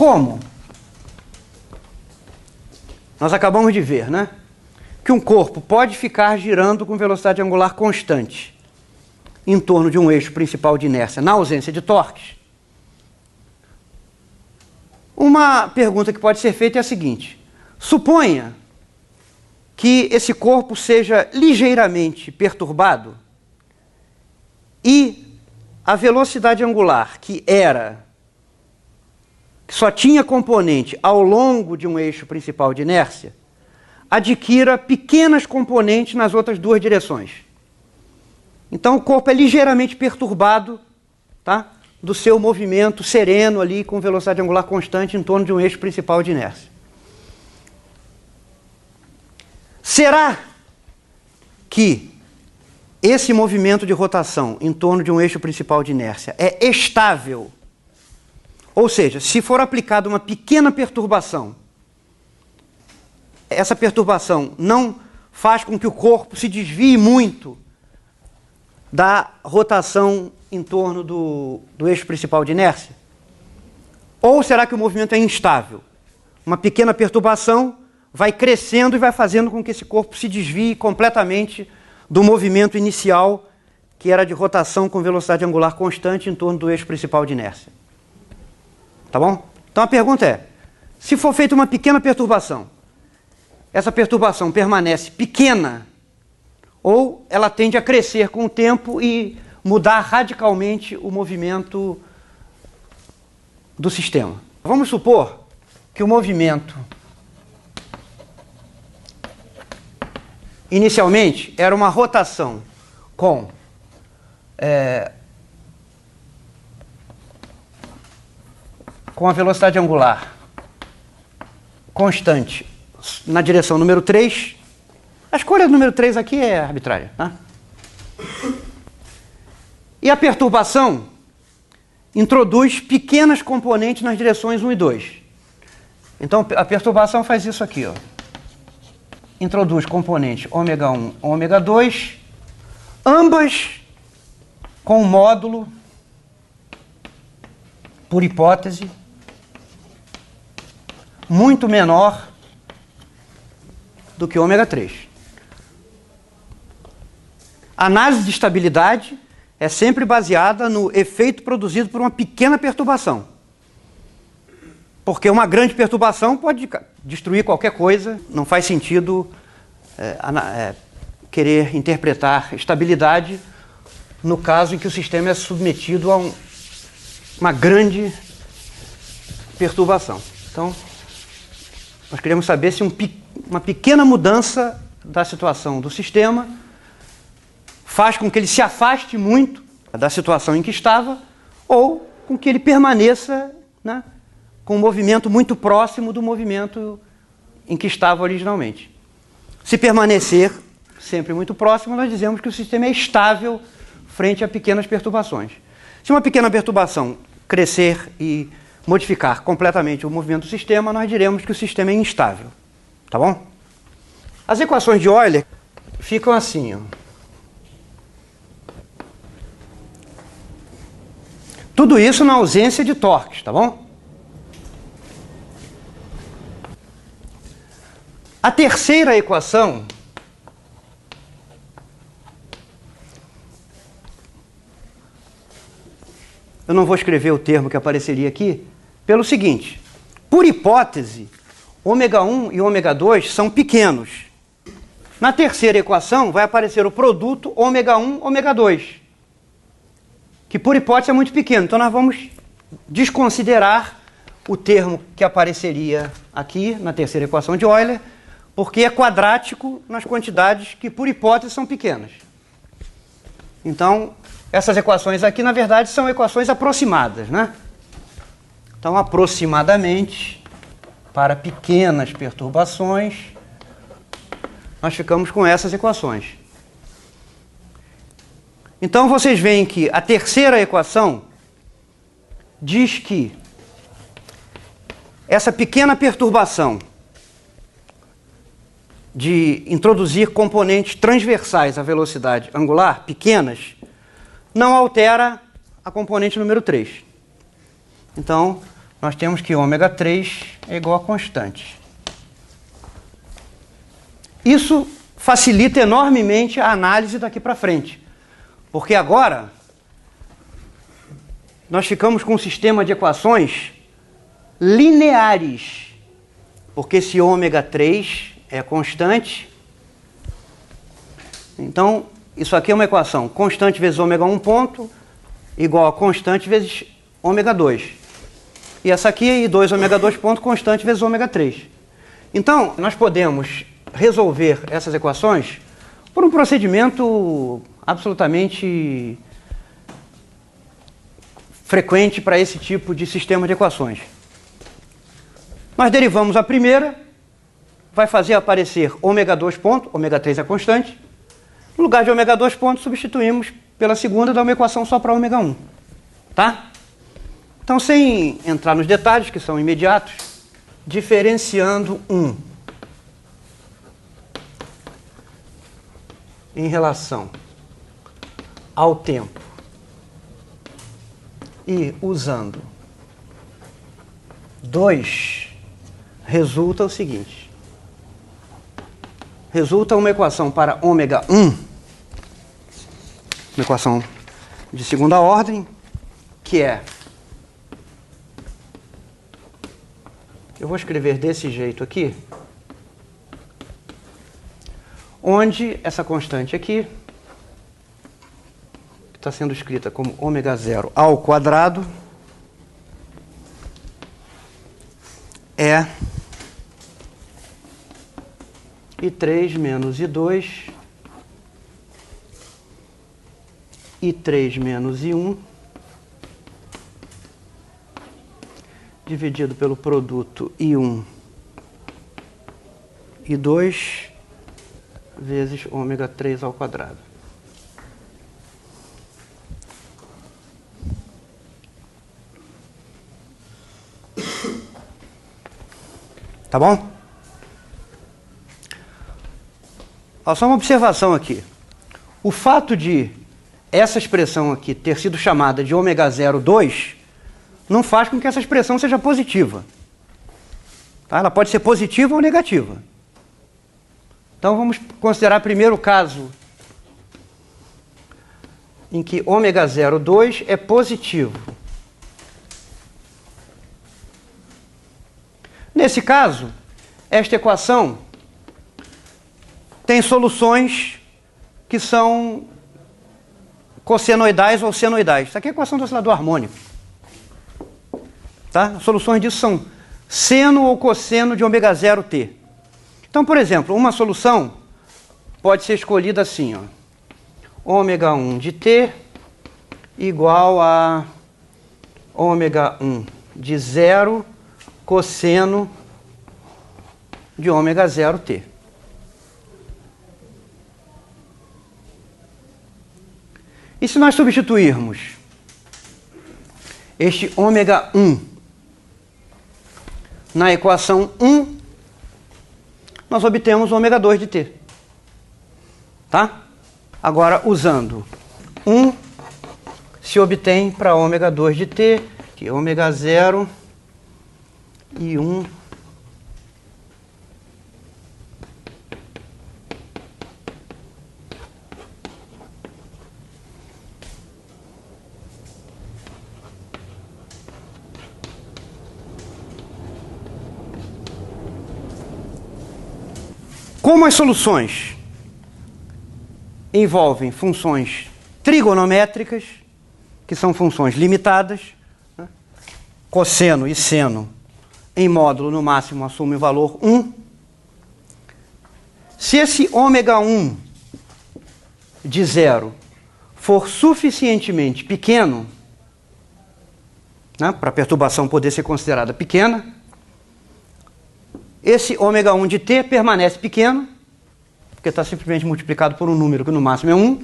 Como? Nós acabamos de ver, né? Que um corpo pode ficar girando com velocidade angular constante em torno de um eixo principal de inércia na ausência de torques. Uma pergunta que pode ser feita é a seguinte: suponha que esse corpo seja ligeiramente perturbado e a velocidade angular que só tinha componente ao longo de um eixo principal de inércia, adquira pequenas componentes nas outras duas direções. Então o corpo é ligeiramente perturbado, tá, do seu movimento sereno ali com velocidade angular constante em torno de um eixo principal de inércia. Será que esse movimento de rotação em torno de um eixo principal de inércia é estável? Ou seja, se for aplicada uma pequena perturbação, essa perturbação não faz com que o corpo se desvie muito da rotação em torno do eixo principal de inércia? Ou será que o movimento é instável? Uma pequena perturbação vai crescendo e vai fazendo com que esse corpo se desvie completamente do movimento inicial, que era de rotação com velocidade angular constante em torno do eixo principal de inércia. Tá bom? Então a pergunta é, se for feita uma pequena perturbação, essa perturbação permanece pequena ou ela tende a crescer com o tempo e mudar radicalmente o movimento do sistema? Vamos supor que o movimento inicialmente era uma rotação com a velocidade angular constante na direção número 3. A escolha do número 3 aqui é arbitrária, tá? E a perturbação introduz pequenas componentes nas direções 1 e 2. Então a perturbação faz isso aqui, ó. Introduz componentes ômega 1, ômega 2, ambas com módulo, por hipótese, muito menor do que ômega 3. A análise de estabilidade é sempre baseada no efeito produzido por uma pequena perturbação. Porque uma grande perturbação pode destruir qualquer coisa, não faz sentido querer interpretar estabilidade no caso em que o sistema é submetido a uma grande perturbação. Então, nós queremos saber se uma pequena mudança da situação do sistema faz com que ele se afaste muito da situação em que estava ou com que ele permaneça, né, com um movimento muito próximo do movimento em que estava originalmente. Se permanecer sempre muito próximo, nós dizemos que o sistema é estável frente a pequenas perturbações. Se uma pequena perturbação crescer e modificar completamente o movimento do sistema, nós diremos que o sistema é instável. Tá bom? As equações de Euler ficam assim, ó. Tudo isso na ausência de torques, tá bom? A terceira equação eu não vou escrever o termo que apareceria aqui, pelo seguinte: por hipótese, ômega 1 e ômega 2 são pequenos. Na terceira equação vai aparecer o produto ômega 1, ômega 2, que por hipótese é muito pequeno. Então nós vamos desconsiderar o termo que apareceria aqui na terceira equação de Euler, porque é quadrático nas quantidades que por hipótese são pequenas. Então, essas equações aqui, na verdade, são equações aproximadas, né? Então, aproximadamente, para pequenas perturbações, nós ficamos com essas equações. Então, vocês veem que a terceira equação diz que essa pequena perturbação de introduzir componentes transversais à velocidade angular, pequenas, não altera a componente número 3. Então, nós temos que ômega 3 é igual a constante. Isso facilita enormemente a análise daqui para frente, porque agora nós ficamos com um sistema de equações lineares, porque esse ômega 3 é constante. Então, isso aqui é uma equação constante vezes ômega 1 ponto igual a constante vezes ômega 2. E essa aqui é 2 ômega 2 ponto constante vezes ômega 3. Então, nós podemos resolver essas equações por um procedimento absolutamente frequente para esse tipo de sistema de equações. Nós derivamos a primeira, vai fazer aparecer ômega 2 ponto, ômega 3 é constante. No lugar de ômega 2 ponto, substituímos pela segunda, dá uma equação só para ômega 1. Tá? Então, sem entrar nos detalhes, que são imediatos, diferenciando 1 em relação ao tempo e usando 2, resulta o seguinte. Resulta uma equação para ômega 1, uma equação de segunda ordem, que é... Eu vou escrever desse jeito aqui, onde essa constante aqui, que está sendo escrita como ômega 0 ao quadrado, é I3 menos I2, I3 menos I1, dividido pelo produto I1 e 2 vezes ômega 3 ao quadrado. Tá bom? Ó, só uma observação aqui. O fato de essa expressão aqui ter sido chamada de ômega 0,2 não faz com que essa expressão seja positiva. Tá? Ela pode ser positiva ou negativa. Então vamos considerar primeiro o caso em que ômega 0,2 é positivo. Nesse caso, esta equação tem soluções que são cossenoidais ou senoidais. Isso aqui é a equação do oscilador harmônico. Tá? As soluções disso são seno ou cosseno de ômega 0t. Então, por exemplo, uma solução pode ser escolhida assim, ó. Ômega 1 de t igual a ômega 1 de 0 cosseno de ômega 0t. E se nós substituirmos este ômega 1 na equação 1, nós obtemos ômega 2 de t. Tá? Agora, usando 1, se obtém para ômega 2 de t, que é ômega 0 e 1. Como as soluções envolvem funções trigonométricas, que são funções limitadas, né? Cosseno e seno em módulo no máximo assumem o valor 1. Se esse ômega 1 de 0 for suficientemente pequeno, né, para a perturbação poder ser considerada pequena, esse ômega 1 de t permanece pequeno, porque está simplesmente multiplicado por um número que no máximo é 1.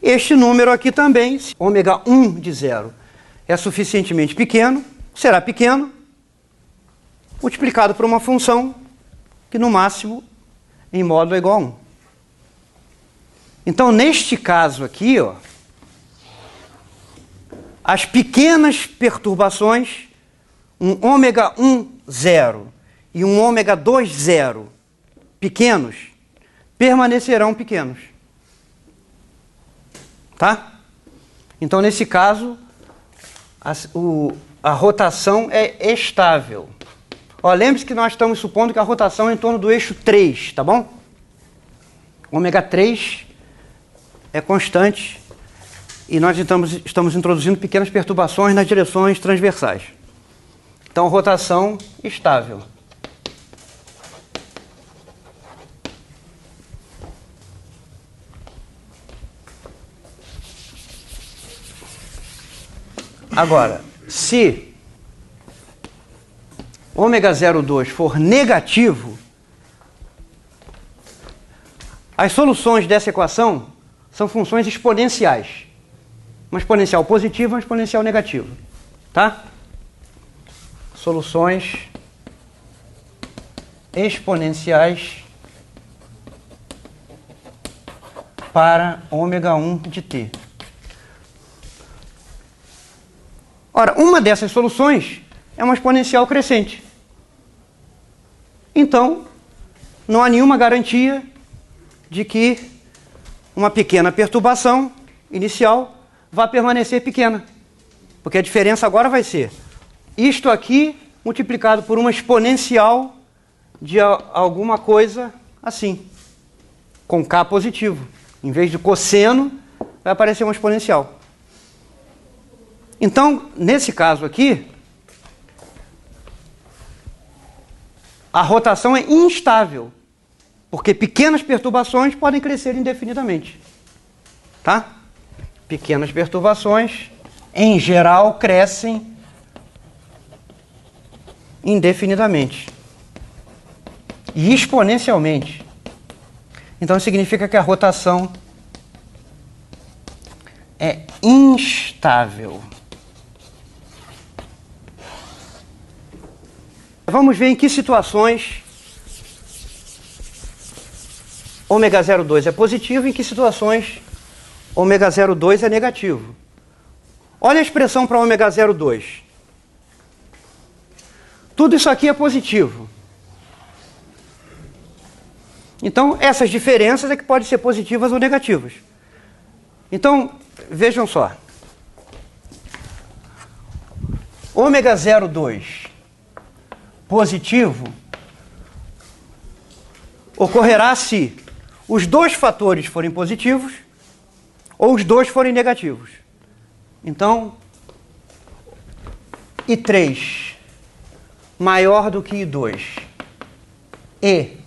Este número aqui também, se ômega 1 de 0 é suficientemente pequeno, será pequeno, multiplicado por uma função que no máximo em módulo é igual a 1. Então, neste caso aqui, ó, as pequenas perturbações um ômega 1, 0 e um ômega 2, 0 pequenos, permanecerão pequenos. Tá? Então, nesse caso, a rotação é estável. Ó, lembre-se que nós estamos supondo que a rotação é em torno do eixo 3, tá bom? Ômega 3 é constante e nós estamos introduzindo pequenas perturbações nas direções transversais. Então, rotação estável. Agora, se ômega 0,2 for negativo, as soluções dessa equação são funções exponenciais. Uma exponencial positiva e uma exponencial negativa. Tá? Soluções exponenciais para ômega 1 de t. Ora, uma dessas soluções é uma exponencial crescente. Então, não há nenhuma garantia de que uma pequena perturbação inicial vai permanecer pequena. Porque a diferença agora vai ser isto aqui multiplicado por uma exponencial de alguma coisa assim, com K positivo. Em vez de cosseno, vai aparecer uma exponencial. Então, nesse caso aqui, a rotação é instável, porque pequenas perturbações podem crescer indefinidamente. Tá? Pequenas perturbações, em geral, crescem indefinidamente e exponencialmente. Então, significa que a rotação é instável. Vamos ver em que situações ômega 0,2 é positivo e em que situações ômega 0,2 é negativo. Olha a expressão para ômega 0,2. Tudo isso aqui é positivo. Então, essas diferenças é que podem ser positivas ou negativas. Então, vejam só. Ômega 0,2 positivo ocorrerá se os dois fatores forem positivos ou os dois forem negativos. Então, I3 maior do que I2 e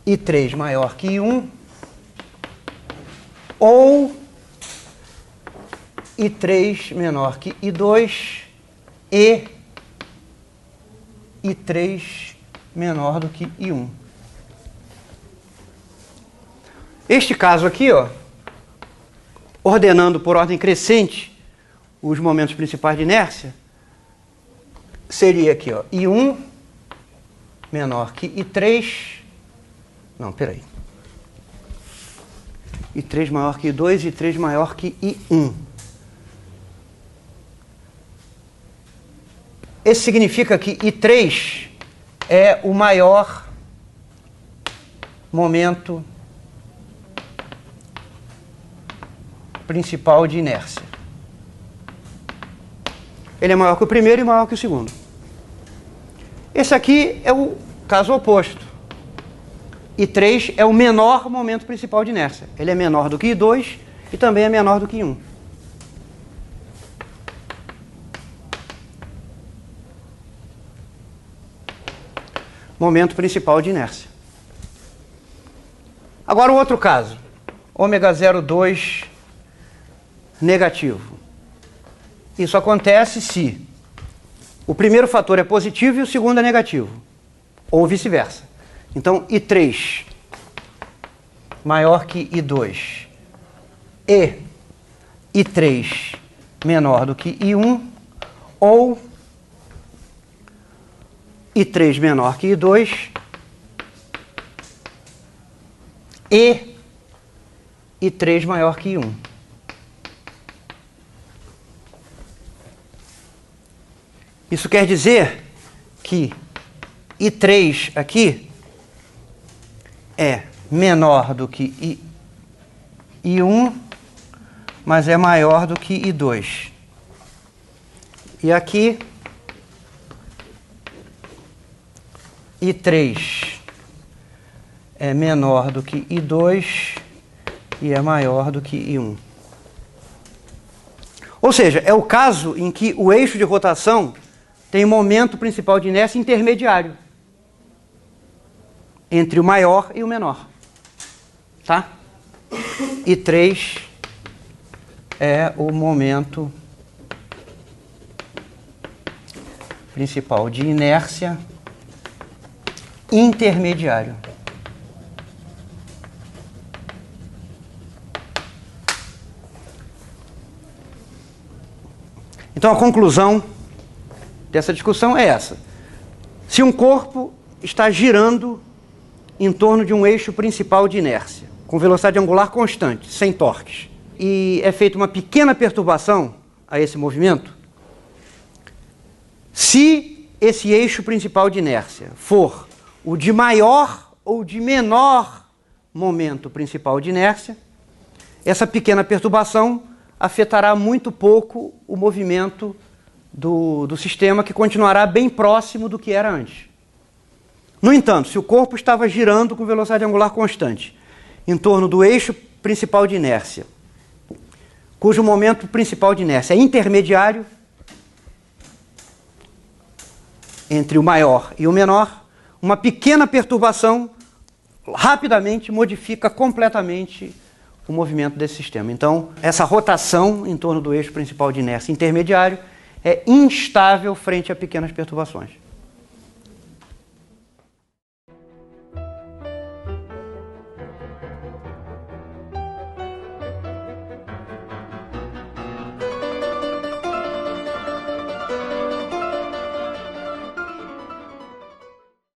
I3 maior que I1 ou I3 menor que I2 e I3 menor do que I1. Este caso aqui, ó, ordenando por ordem crescente os momentos principais de inércia, seria aqui, ó, I1 menor que I3. Não, peraí. I3 maior que I2 e I3 maior que I1. Esse significa que I3 é o maior momento principal de inércia. Ele é maior que o primeiro e maior que o segundo. Esse aqui é o caso oposto. I3 é o menor momento principal de inércia. Ele é menor do que I2 e também é menor do que I1. Momento principal de inércia. Agora o outro caso. Ômega 0,2 negativo. Isso acontece se o primeiro fator é positivo e o segundo é negativo. Ou vice-versa. Então, I3 maior que I2 e I3 menor do que I1 ou I3 menor que I2 e I3 maior que I1. Isso quer dizer que I3 aqui é menor do que I1, mas é maior do que I2. E aqui, I3 é menor do que I2 e é maior do que I1. Ou seja, é o caso em que o eixo de rotação tem momento principal de inércia intermediário entre o maior e o menor. Tá? I3 é o momento principal de inércia intermediário. Então a conclusão dessa discussão é essa. Se um corpo está girando em torno de um eixo principal de inércia, com velocidade angular constante, sem torques, e é feita uma pequena perturbação a esse movimento, se esse eixo principal de inércia for o de maior ou de menor momento principal de inércia, essa pequena perturbação afetará muito pouco o movimento do sistema, que continuará bem próximo do que era antes. No entanto, se o corpo estava girando com velocidade angular constante em torno do eixo principal de inércia, cujo momento principal de inércia é intermediário entre o maior e o menor, uma pequena perturbação rapidamente modifica completamente o movimento desse sistema. Então, essa rotação em torno do eixo principal de inércia intermediário é instável frente a pequenas perturbações.